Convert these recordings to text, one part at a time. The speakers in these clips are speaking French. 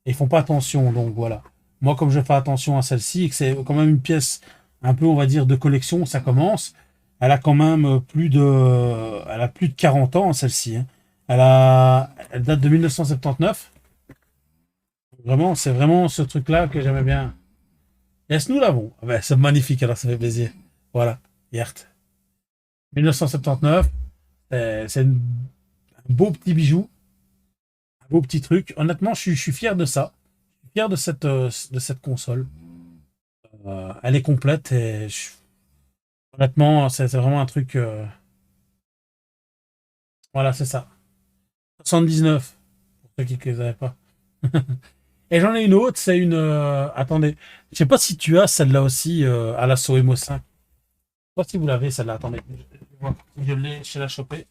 Et ils font pas attention, donc voilà. Moi, comme je fais attention à celle-ci, et que c'est quand même une pièce un peu, on va dire, de collection, ça commence. Elle a quand même elle a plus de 40 ans, celle-ci, hein. Elle date de 1979. Vraiment, c'est vraiment ce truc-là que j'aimais bien. Yes, nous l'avons. Ah ben, c'est magnifique, alors ça fait plaisir. Voilà, Yert. 1979, c'est un beau petit bijou, un beau petit truc. Honnêtement, je suis fier de ça. Je suis fier de cette console. Elle est complète et honnêtement, c'est vraiment un truc. Voilà, c'est ça. 79, pour ceux qui ne les avaient pas. Et j'en ai une autre, c'est une. Attendez, je sais pas si tu as celle-là aussi à la Soemo 5. Je sais pas si vous l'avez celle-là. Attendez, je vais voir si je l'ai chez la chopée.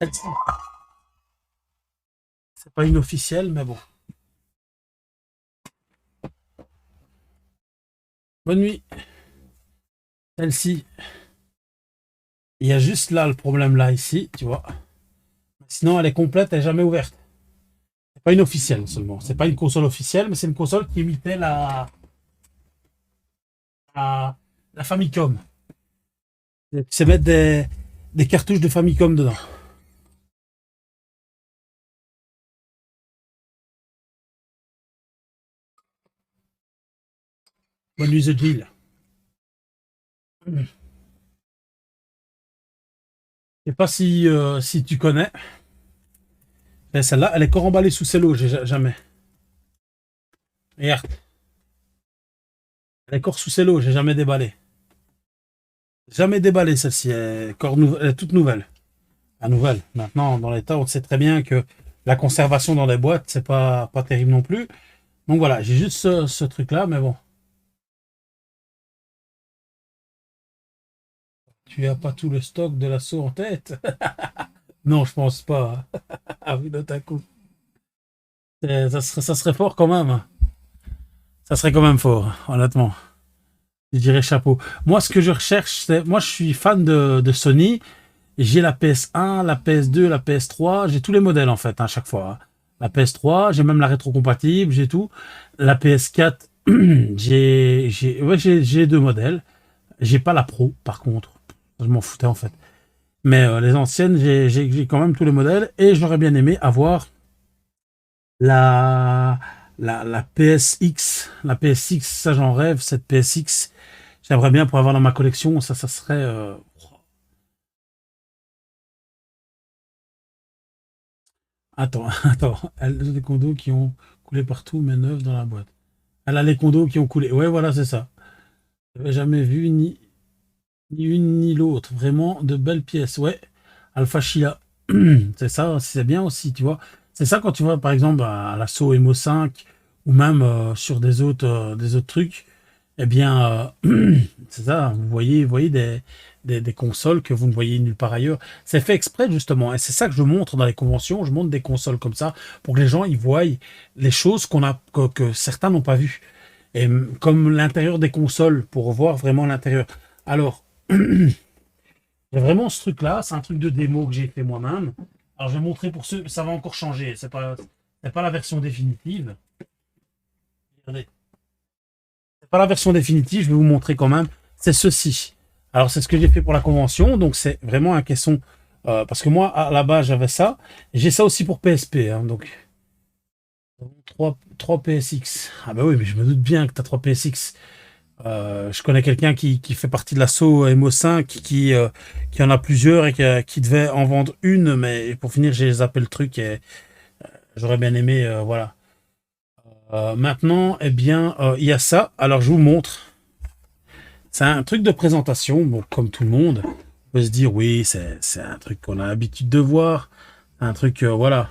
Celle-ci. C'est pas une officielle, mais bon. Bonne nuit. Celle-ci, il y a juste là le problème là ici, tu vois. Sinon, elle est complète, elle est jamais ouverte. C'est pas une officielle seulement. C'est pas une console officielle, mais c'est une console qui imitait la Famicom. C'est mettre des cartouches de Famicom dedans. Bonne nuit, The Jill. Je sais pas si tu connais. Mais celle-là, elle est encore emballée sous cello, j'ai jamais. Regarde, elle est encore sous cello, j'ai jamais déballé. Jamais déballé celle-ci, elle est toute nouvelle. La nouvelle. Maintenant, dans l'état, on sait très bien que la conservation dans les boîtes, c'est pas terrible non plus. Donc voilà, j'ai juste ce truc-là, mais bon. Tu as pas tout le stock de l'assaut en tête? Non, je pense pas. Ah oui, d'Otaku. Ça serait fort quand même. Ça serait quand même fort, honnêtement. Je dirais chapeau. Moi, ce que je recherche, c'est. Moi, je suis fan de Sony. J'ai la PS1, la PS2, la PS3. J'ai tous les modèles, en fait, à chaque fois, hein. La PS3, j'ai même la rétrocompatible, j'ai tout. La PS4, ouais, j'ai deux modèles. J'ai pas la Pro, par contre. Je m'en foutais, en fait. Mais les anciennes, j'ai quand même tous les modèles. Et j'aurais bien aimé avoir la, la PSX. La PSX, ça j'en rêve, cette PSX. J'aimerais bien pour avoir dans ma collection, ça serait. Attends, attends. Elle a des condos qui ont coulé partout, mais neufs dans la boîte. Elle a les condos qui ont coulé. Ouais, voilà, c'est ça. J'avais jamais vu ni une ni l'autre. Vraiment de belles pièces. Ouais. Alpha Chia. C'est ça, c'est bien aussi, tu vois. C'est ça quand tu vois, par exemple, à l'assaut Emo 5 ou même sur des autres trucs. Eh bien, c'est ça, vous voyez des consoles que vous ne voyez nulle part ailleurs. C'est fait exprès, justement, et c'est ça que je montre dans les conventions. Je montre des consoles comme ça pour que les gens ils voient les choses que certains n'ont pas vues. Et comme l'intérieur des consoles, pour voir vraiment l'intérieur. Alors, il y a vraiment ce truc-là, c'est un truc de démo que j'ai fait moi-même. Alors, je vais montrer pour ceux, ça va encore changer, c'est pas la version définitive. Regardez. C'est pas la version définitive, je vais vous montrer quand même. C'est ceci. Alors, c'est ce que j'ai fait pour la convention. Donc, c'est vraiment un caisson. Parce que moi, à la base, j'avais ça. J'ai ça aussi pour PSP, hein, donc, trois PSX. Ah, bah oui, mais je me doute bien que tu as 3 PSX. Je connais quelqu'un qui fait partie de l'assaut MO5 qui en a plusieurs et qui devait en vendre une, mais pour finir, j'ai zappé le truc et j'aurais bien aimé, voilà. Maintenant, eh bien, il y a ça. Alors, je vous montre. C'est un truc de présentation, bon, comme tout le monde. On peut se dire, oui, c'est un truc qu'on a l'habitude de voir. Un truc, voilà.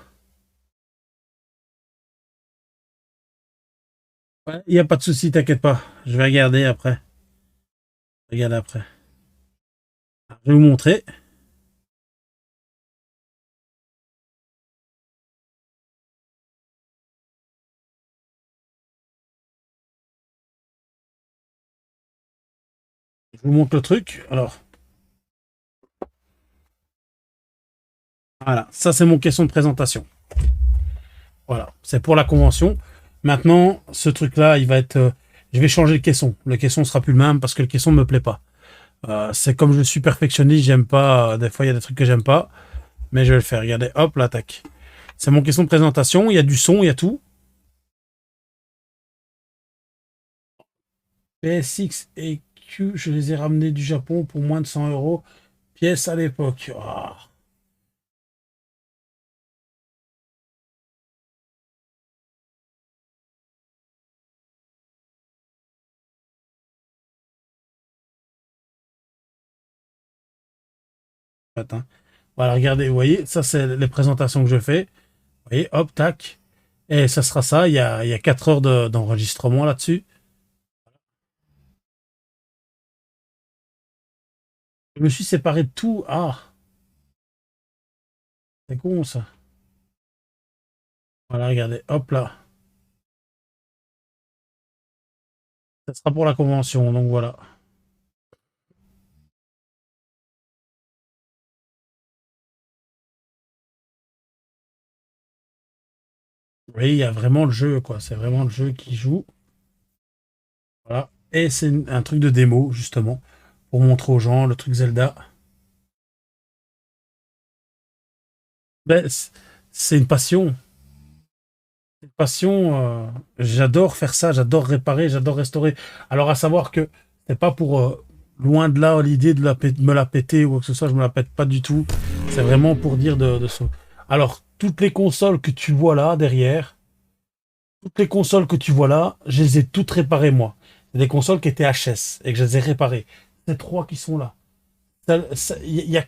Ouais, il n'y a pas de souci, t'inquiète pas. Je vais regarder après. Regarde après. Je vais vous montrer. Je vous montre le truc. Alors, voilà. Ça, c'est mon caisson de présentation. Voilà. C'est pour la convention. Maintenant, ce truc-là, il va être. Je vais changer le caisson. Le caisson sera plus le même parce que le caisson ne me plaît pas. C'est comme je suis perfectionniste, j'aime pas. Des fois, il y a des trucs que j'aime pas. Mais je vais le faire. Regardez, hop, l'attaque. C'est mon caisson de présentation. Il y a du son, il y a tout. PSX et Q, je les ai ramenés du Japon pour moins de 100 € pièce à l'époque. Ah, attends. Voilà, regardez, vous voyez, ça c'est les présentations que je fais. Vous voyez, hop, tac. Et ça sera ça. Il y a 4 heures d'enregistrement là-dessus. Je me suis séparé de tout. Ah, c'est con ça. Voilà, regardez, hop là. Ça sera pour la convention, donc voilà. Vous voyez, il y a vraiment le jeu, quoi. C'est vraiment le jeu qui joue. Voilà. Et c'est un truc de démo, justement, pour montrer aux gens le truc Zelda. Ben, c'est une passion. Une passion. J'adore faire ça, j'adore réparer, j'adore restaurer. Alors, à savoir que c'est pas pour loin de là l'idée de me la péter ou quoi que ce soit, je me la pète pas du tout. C'est vraiment pour dire de ce. Alors, toutes les consoles que tu vois là derrière, toutes les consoles que tu vois là, je les ai toutes réparées moi. C'est des consoles qui étaient HS et que je les ai réparées. C'est trois qui sont là. Il y a